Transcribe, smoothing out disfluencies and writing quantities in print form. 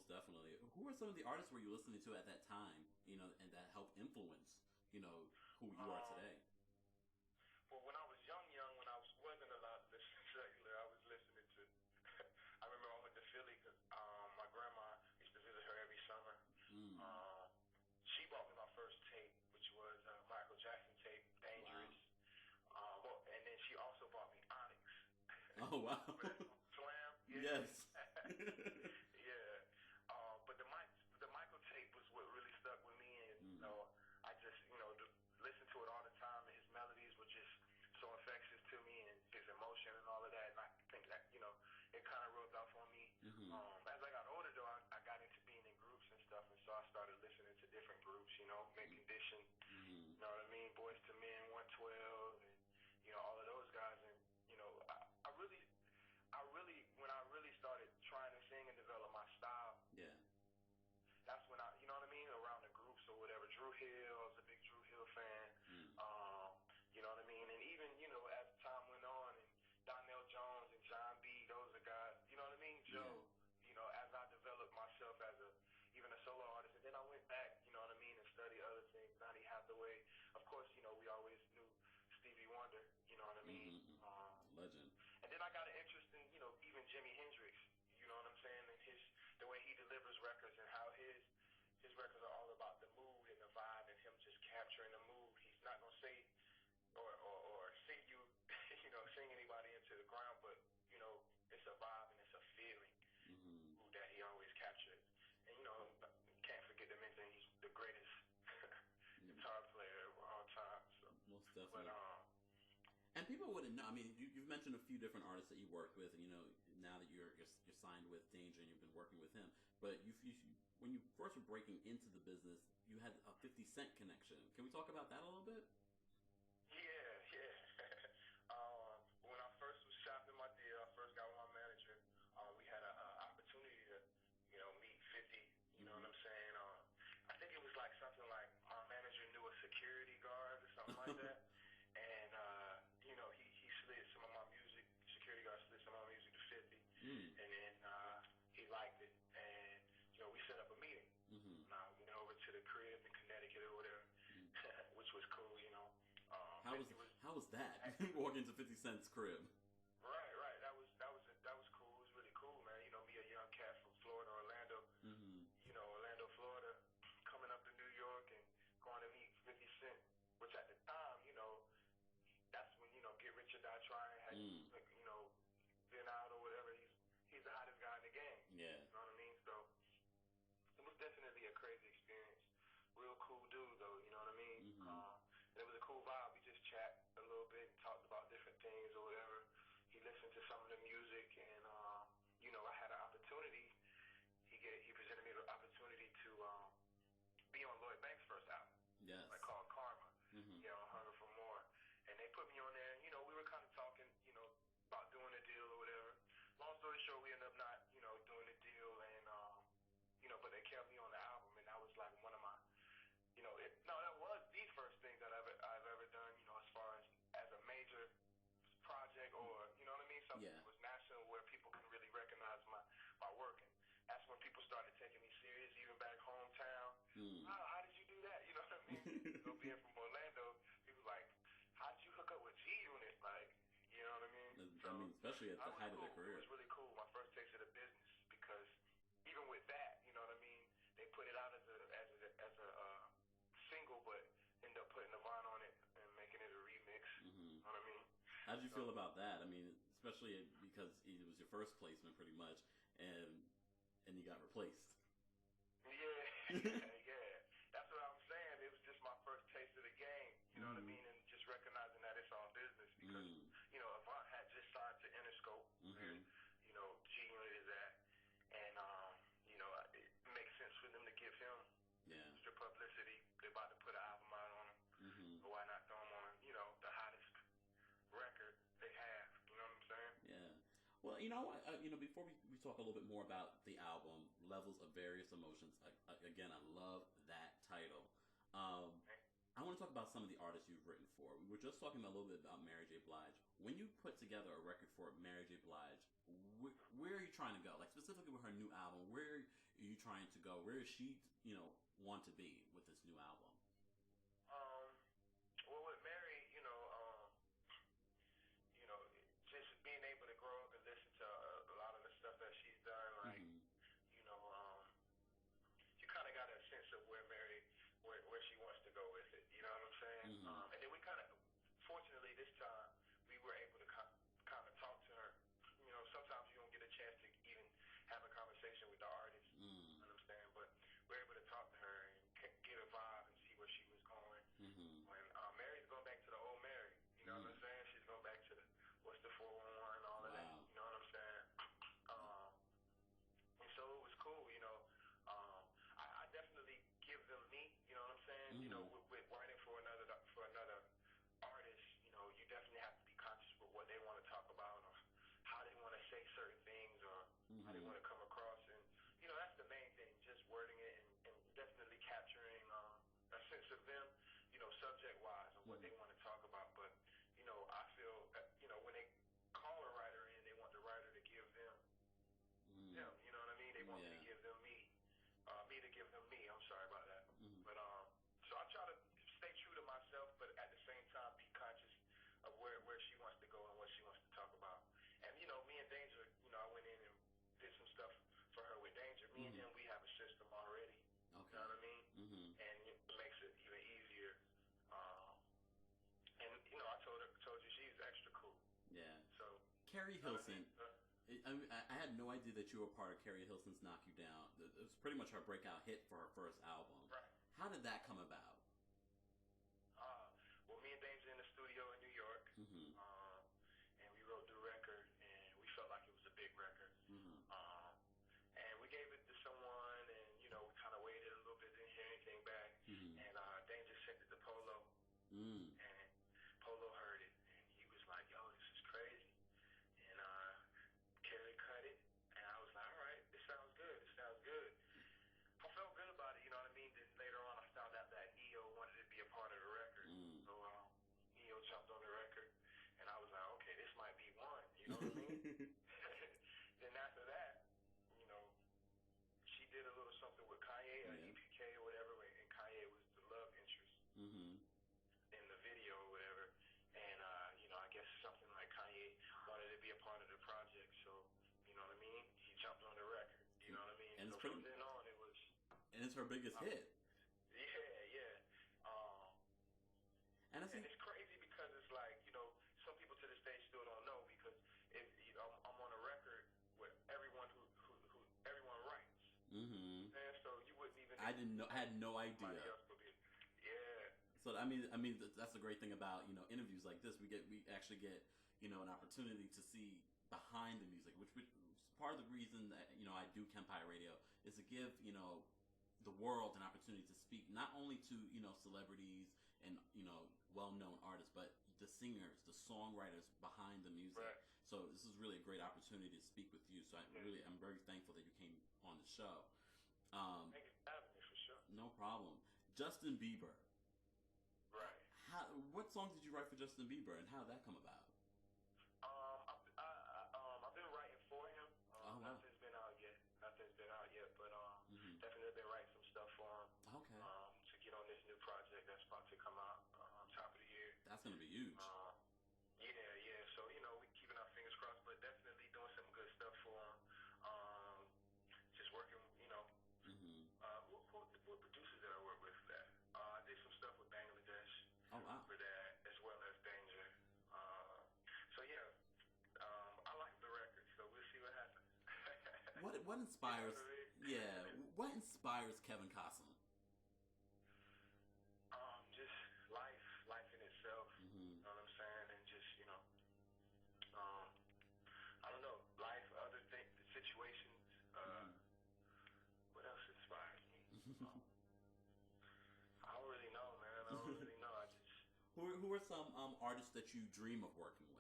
most definitely. Who are some of the artists were you listening to at that time, you know, and that helped influence, you know, who you are today? Well, when I was young, when I wasn't allowed to listen to secular, I was listening to, I remember I went to Philly because my grandma used to visit her every summer. She bought me my first tape, which was Michael Jackson tape, Dangerous. Wow. And then she also bought me Onyx. Oh, wow. Slam? Yeah. Yes. Yeah. But the Michael tape was what really stuck with me, and you know, I just, you know, listened to it all the time, and his melodies were just so infectious to me, and his emotion and all of that, and I think that, you know, it kind of rubbed off on me. As I got older, though, I got into being in groups and stuff, and so I started listening to different groups, you know, Mint Condition, you know what I mean, Boys to Men, 112, and, you know, all of those guys, and, you know, I really, when I really started trying to sing and develop my style, that's when I, you know what I mean, around the groups or whatever. Drew Hill, I was a big Drew Hill fan. You know what I mean? And even, you know, as time went on, and Donnell Jones and John B, those are guys, you know what I mean? Joe, you know, as I developed myself as even a solo artist. And then I went back, you know what I mean, and studied other things, Donny Hathaway. Of course, you know, we always knew Stevie Wonder, you know what I mean? Legend. And then I got an interest in, you know, even Jimi Hendrix. You know what I'm saying? And the way he delivers records, and how his records are all about the mood and the vibe, and him just capturing the mood. He's not gonna say or sing you, you know, sing anybody into the ground, but you know, it's a vibe and it's a feeling that he always captures. And you know, can't forget to mention he's the greatest guitar player of all time. So most definitely. And people wouldn't know. I mean, you've mentioned a few different artists that you worked with, and you know, now that you're signed with Danger and you've been working with him. But when you first were breaking into the business, you had a 50 Cent connection. Can we talk about that a little bit? Yeah. When I first was shopping my deal, I first got with my manager. We had an opportunity to, you know, meet 50. You know what I'm saying? I think it was like something like my manager knew a security guard or something like that. And, you know, he slid some of my music, security guard slid some of my music to 50. And then he liked it. And, you know, we set up a meeting. And I went over to the crib in Connecticut or whatever, which was cool, you know. How was that? Walking into 50 Cent's crib. Right. That was cool. It was really cool, man. You know, me, a young cat from Florida, Orlando. You know, Orlando, Florida, coming up to New York and going to meet 50 Cent, which at the time, you know, that's when, you know, Get Rich or Die Trying had, you know, been out or whatever. He's the hottest guy in the game. Yeah. You know what I mean? So it was definitely a crazy experience. Real cool dude, though. You know what I mean? And it was a cool vibe. We just chat a little bit and talked about different things or whatever. He listened to some of the music, and you know, I had an opportunity. He presented me the opportunity to be on Lloyd Banks' first album. Yes. Like called Karma. You know, Hunger for More. And they put me on there, and you know, we were kind of talking, you know, about doing a deal or whatever. Long story short, we ended up not, you know, doing a deal, and you know, but they kept me on the album, and that was like one of my, you know, that was the first thing that I've ever done, you know, as far as a major project, or you know what I mean, something that was national where people can really recognize my work. And that's when people started taking me serious, even back hometown. Wow, how did you do that? You know what I mean? You know, being from Orlando, people like, how did you hook up with G-Unit? Like, you know what I mean? I mean, especially at the height of their career. It was really cool. My first taste of the business, because even with that, you know what I mean, they put it out as a single, but end up putting Nirvana on it and making it a remix. You know what I mean? How did you feel about that? I mean, especially because it was your first placement, pretty much, and you got replaced. Yeah. That's what I'm saying. It was just my first taste of the game. You know what I mean? And just recognizing that it's all business, because you know, Avant had just signed to Interscope, where, you know, G-Unit is at, and you know, it makes sense for them to give him extra publicity. They're about to put an album out on him, so why not throw him on, you know, the hottest record they have? You know what I'm saying? Yeah. Well, you know, before we talk a little bit more about the album, Levels of Various Emotions, again, I love that title. I want to talk about some of the artists you've written for. We were just talking a little bit about Mary J. Blige. When you put together a record for Mary J. Blige, where are you trying to go? Like, specifically with her new album, where are you trying to go? Where is she, want to be with this new album? Well, with Mary, just being able to grow up and listen to a lot of the stuff that she's done, like, you kind of got a sense of where Mary, where she wants to go with it. You know what I'm saying? And then we kind of, fortunately, this time we were able to kind of talk to her. Sometimes you don't get a chance to even have a conversation with the artist. You know what I'm saying? But we're able to talk to her and get a vibe and see where she was going. When Mary's going back to the old Mary. You know what I'm saying? She's going back to what's the 411, all of that. You know what I'm saying? And so it was cool. I definitely give them me. You know what I'm saying? With writing for another artist, you definitely have to be conscious of what they want to talk about or how they want to say certain things or how they want to come across. And, that's the main thing, just wording it and definitely capturing a sense of them, subject-wise and what they want to talk about. But, I feel, when they call a writer in, they want the writer to give them, you know what I mean? They want me to give them me. Me to give them me. I'm sorry about that. But, so I try to stay true to myself, but at the same time be conscious of where she wants to go and what she wants to talk about. And, me and Danger, I went in and did some stuff for her with Danger. Me and him, we have a system already. Okay. You know what I mean? And it makes it even easier. And, I told you she's extra cool. Yeah. So Carrie Hilson. I had no idea that you were part of Carrie Hilson's Knock You Down. It was pretty much her breakout hit for her first album. Right. How did that come about? Well, me and Danger in the studio in New York, and we wrote the record, and we felt like it was a big record. And we gave it to someone, and, we kind of waited a little bit, didn't hear anything back. And Danger sent it to Polo, and Polo heard it, and he was like, yo, this is crazy. And Carrie cut it, and I was like, all right, this sounds good. I felt good about it, you know what I mean? Then later on, I found out that Neo wanted to be a part of the record. So Neo jumped on the record, and I was like, okay, this might be one, you know what I mean? Then after that, she did a little something with Kanye, EPK or whatever, and Kanye was the love interest in the video or whatever. And, I guess something like Kanye wanted to be a part of the project, so, you know what I mean? He jumped on the record, you know what I mean? And so from then on, it was... And it's her biggest hit. Yeah. And it's crazy because it's like, some people to this day still don't know because I'm on a record with everyone who everyone writes. And so you wouldn't even... I had no idea. So I mean that's the great thing about interviews like this. We actually get an opportunity to see behind the music, which part of the reason that I do Kempire Radio is to give the world an opportunity to speak not only to celebrities and well-known artists, but the singers, the songwriters behind the music. Right. So this is really a great opportunity to speak with you. So I'm very thankful that you came on the show. Thank you for having me, for sure. No problem. Justin Bieber. Right. What songs did you write for Justin Bieber, and how did that come about? I've been writing for him. Nothing's been out yet, but definitely been writing some stuff for him. Okay. To get on this new project that's about to come out top of the year. That's gonna be huge. Yeah. So we keeping our fingers crossed, but definitely doing some good stuff for him. Just working, what producers that I work with for that? I did some stuff with Bangladesh. Oh wow. For that, as well as Danger. So yeah, I like the record, so we'll see what happens. What inspires? What inspires Kevin Cossom? Just life in itself. You know what I'm saying, and just I don't know, life, other things, situations. What else inspires me? I don't really know, man. I don't really know. I just. Who are some artists that you dream of working with?